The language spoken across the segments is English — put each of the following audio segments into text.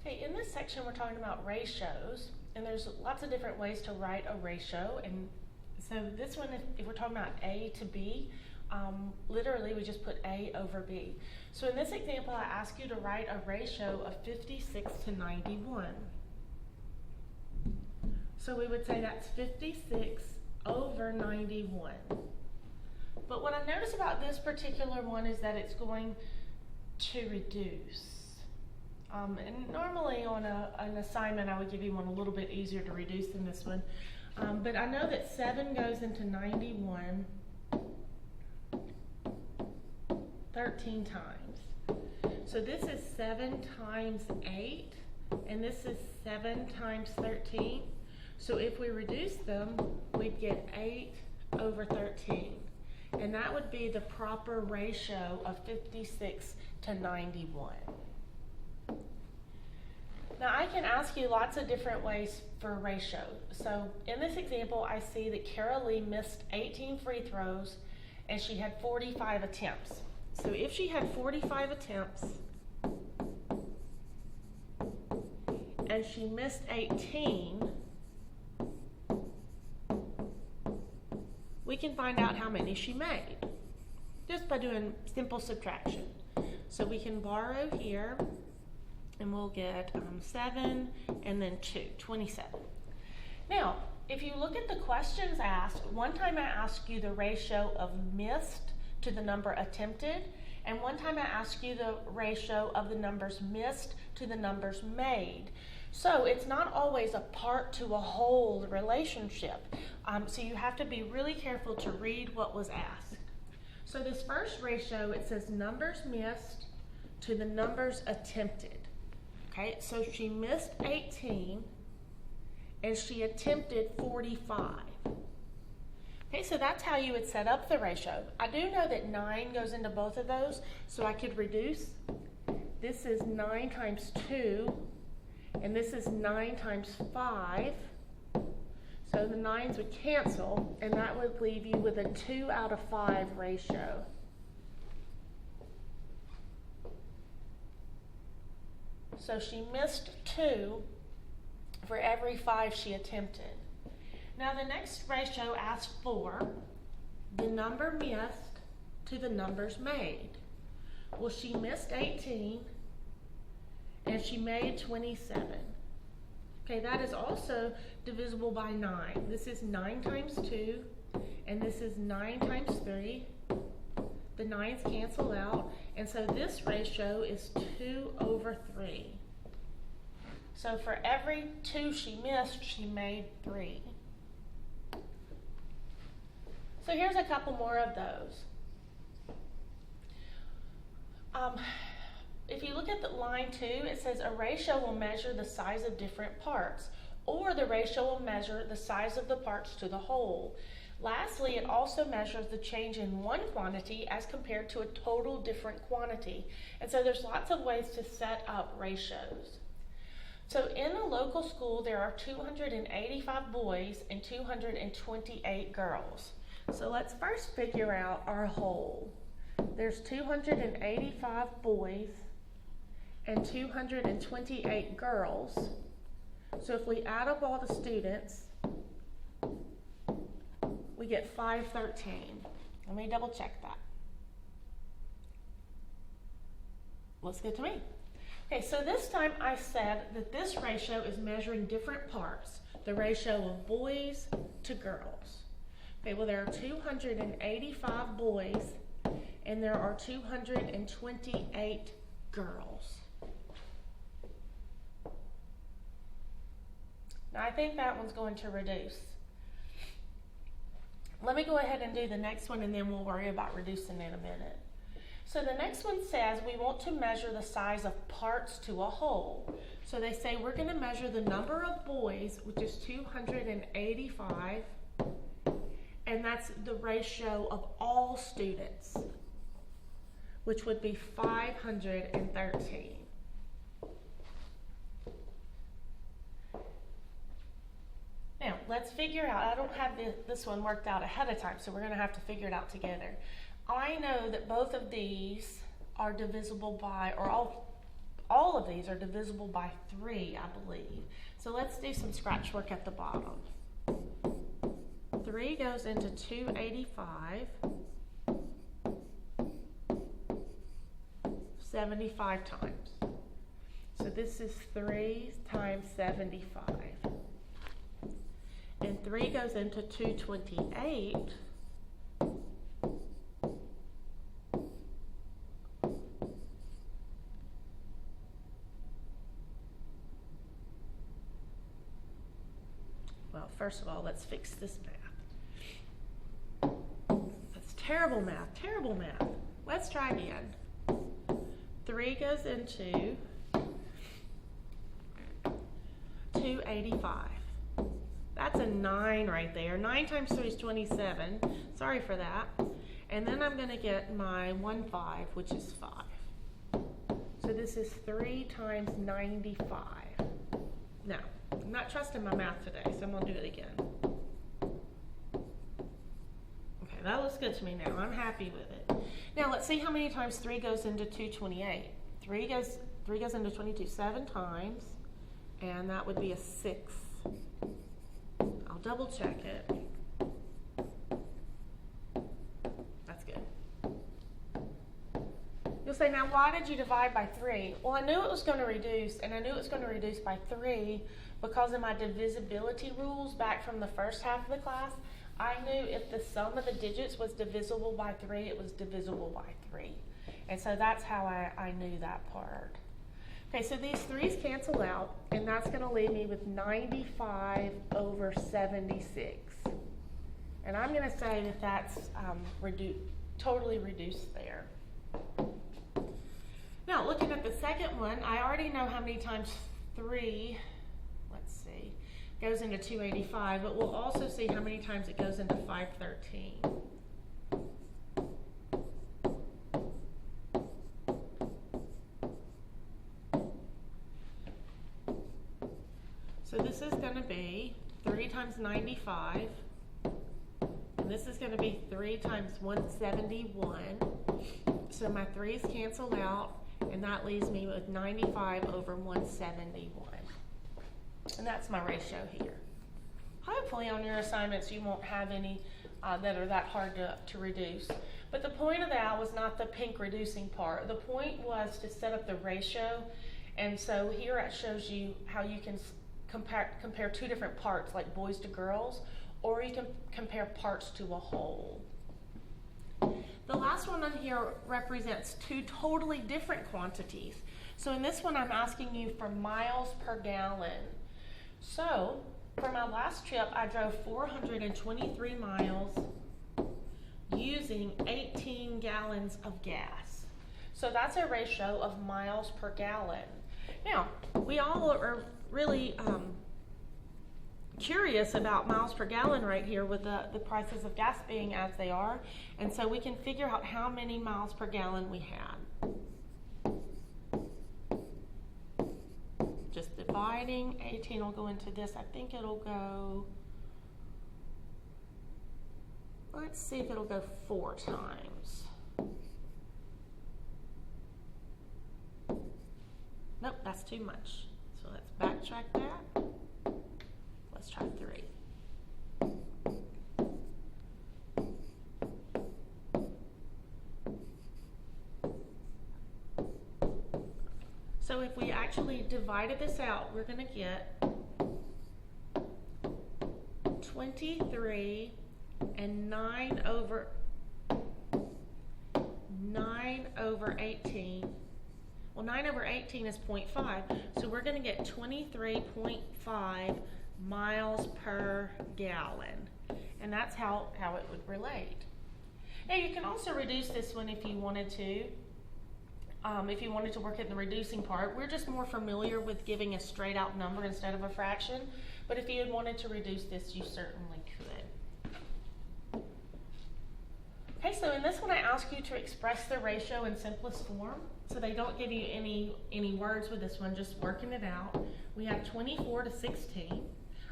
Okay, in this section we're talking about ratios, and there's lots of different ways to write a ratio. And so this one, if we're talking about A to B, literally we just put A over B. So in this example, I ask you to write a ratio of 56 to 91. So we would say that's 56 over 91. But what I notice about this particular one is that it's going to reduce. And normally on an assignment I would give you one a little bit easier to reduce than this one. But I know that 7 goes into 91 13 times. So this is 7 times 8, and this is 7 times 13. So if we reduce them, we'd get 8 over 13. And that would be the proper ratio of 56 to 91. Now I can ask you lots of different ways for a ratio. So in this example, I see that Carol Lee missed 18 free throws and she had 45 attempts. So if she had 45 attempts and she missed 18, we can find out how many she made just by doing simple subtraction. So we can borrow here, and we'll get 7 and then 2, 27. Now, if you look at the questions asked, one time I asked you the ratio of missed to the number attempted, and one time I asked you the ratio of the numbers missed to the numbers made. So it's not always a part to a whole relationship. So you have to be really careful to read what was asked. So this first ratio, it says numbers missed to the numbers attempted. Okay, so she missed 18 and she attempted 45. Okay, so that's how you would set up the ratio. I do know that 9 goes into both of those, so I could reduce. This is 9 times 2, and this is 9 times 5. So the 9s would cancel, and that would leave you with a 2 out of 5 ratio. So she missed 2 for every 5 she attempted. Now the next ratio asks for the number missed to the numbers made. Well, she missed 18 and she made 27. Okay, that is also divisible by 9. This is 9 times 2 and this is 9 times 3. The 9s cancel out, and so this ratio is 2 over 3. So for every 2 she missed, she made 3. So here's a couple more of those. If you look at the line 2, it says a ratio will measure the size of different parts, or the ratio will measure the size of the parts to the whole. Lastly, it also measures the change in one quantity as compared to a total different quantity. And so there's lots of ways to set up ratios. So in a local school, there are 285 boys and 228 girls. So let's first figure out our whole. There's 285 boys and 228 girls. So if we add up all the students, we get 513. Let me double check that. Let's get to me. Okay, so this time I said that this ratio is measuring different parts, the ratio of boys to girls. Okay, well there are 285 boys and there are 228 girls. Now I think that one's going to reduce. Let me go ahead and do the next one and then we'll worry about reducing in a minute. So the next one says we want to measure the size of parts to a whole. So they say we're going to measure the number of boys, which is 285, and that's the ratio of all students, which would be 513. Now, let's figure out, I don't have this one worked out ahead of time, so we're going to have to figure it out together. I know that both of these are divisible by, or all of these are divisible by 3, I believe. So let's do some scratch work at the bottom. 3 goes into 285 75 times. So this is 3 times 75. And 3 goes into 228. Well, first of all, let's fix this math. That's terrible math, terrible math. Let's try again. 3 goes into 285. That's a 9 right there. 9 times 3 is 27. Sorry for that. And then I'm going to get my 1 5, which is 5. So this is 3 times 95. Now, I'm not trusting my math today, so I'm going to do it again. Okay, that looks good to me now. I'm happy with it. Now, let's see how many times 3 goes into 228. 3 goes into 22 7 times, and that would be a 6. I'll double check it. That's good. You'll say, now why did you divide by 3? Well, I knew it was going to reduce, and I knew it was going to reduce by 3 because of my divisibility rules back from the first half of the class. I knew if the sum of the digits was divisible by 3, it was divisible by 3. And so that's how I knew that part. Okay, so these 3's cancel out, and that's going to leave me with 95 over 76. And I'm going to say that that's totally reduced there. Now, looking at the second one, I already know how many times 3, let's see, goes into 285, but we'll also see how many times it goes into 513. So this is going to be 3 times 95, and this is going to be 3 times 171. So my 3's cancel out, and that leaves me with 95 over 171. And that's my ratio here. Hopefully on your assignments you won't have any that are that hard to reduce. But the point of that was not the pink reducing part. The point was to set up the ratio, and so here it shows you how you can compare 2 different parts, like boys to girls, or you can compare parts to a whole. The last one on here represents 2 totally different quantities. So in this one, I'm asking you for miles per gallon. So for my last trip, I drove 423 miles using 18 gallons of gas. So that's a ratio of miles per gallon. Now, we all are really curious about miles per gallon right here with the prices of gas being as they are, and so we can figure out how many miles per gallon we had. Just dividing, 18 will go into this. I think it'll go, let's see if it'll go 4 times. Nope, that's too much. So let's backtrack that. Let's try 3. So if we actually divided this out, we're going to get 23 and 9 over 18. Well, 9 over 18 is 0.5, so we're going to get 23.5 miles per gallon, and that's how it would relate. Now, you can also reduce this one if you wanted to. If you wanted to work in the reducing part, we're just more familiar with giving a straight out number instead of a fraction, but if you had wanted to reduce this, you certainly could. Okay, so in this one I ask you to express the ratio in simplest form, so they don't give you any words with this one, just working it out. We have 24 to 16.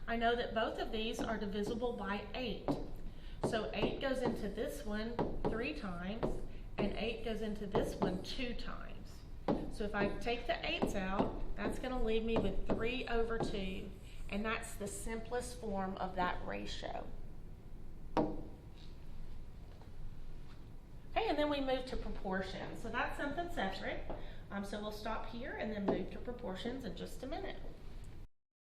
I know that both of these are divisible by 8. So 8 goes into this one 3 times, and 8 goes into this one 2 times. So if I take the 8s out, that's going to leave me with 3/2, and that's the simplest form of that ratio. Okay, and then we move to proportions. So that's something separate. So we'll stop here and then move to proportions in just a minute.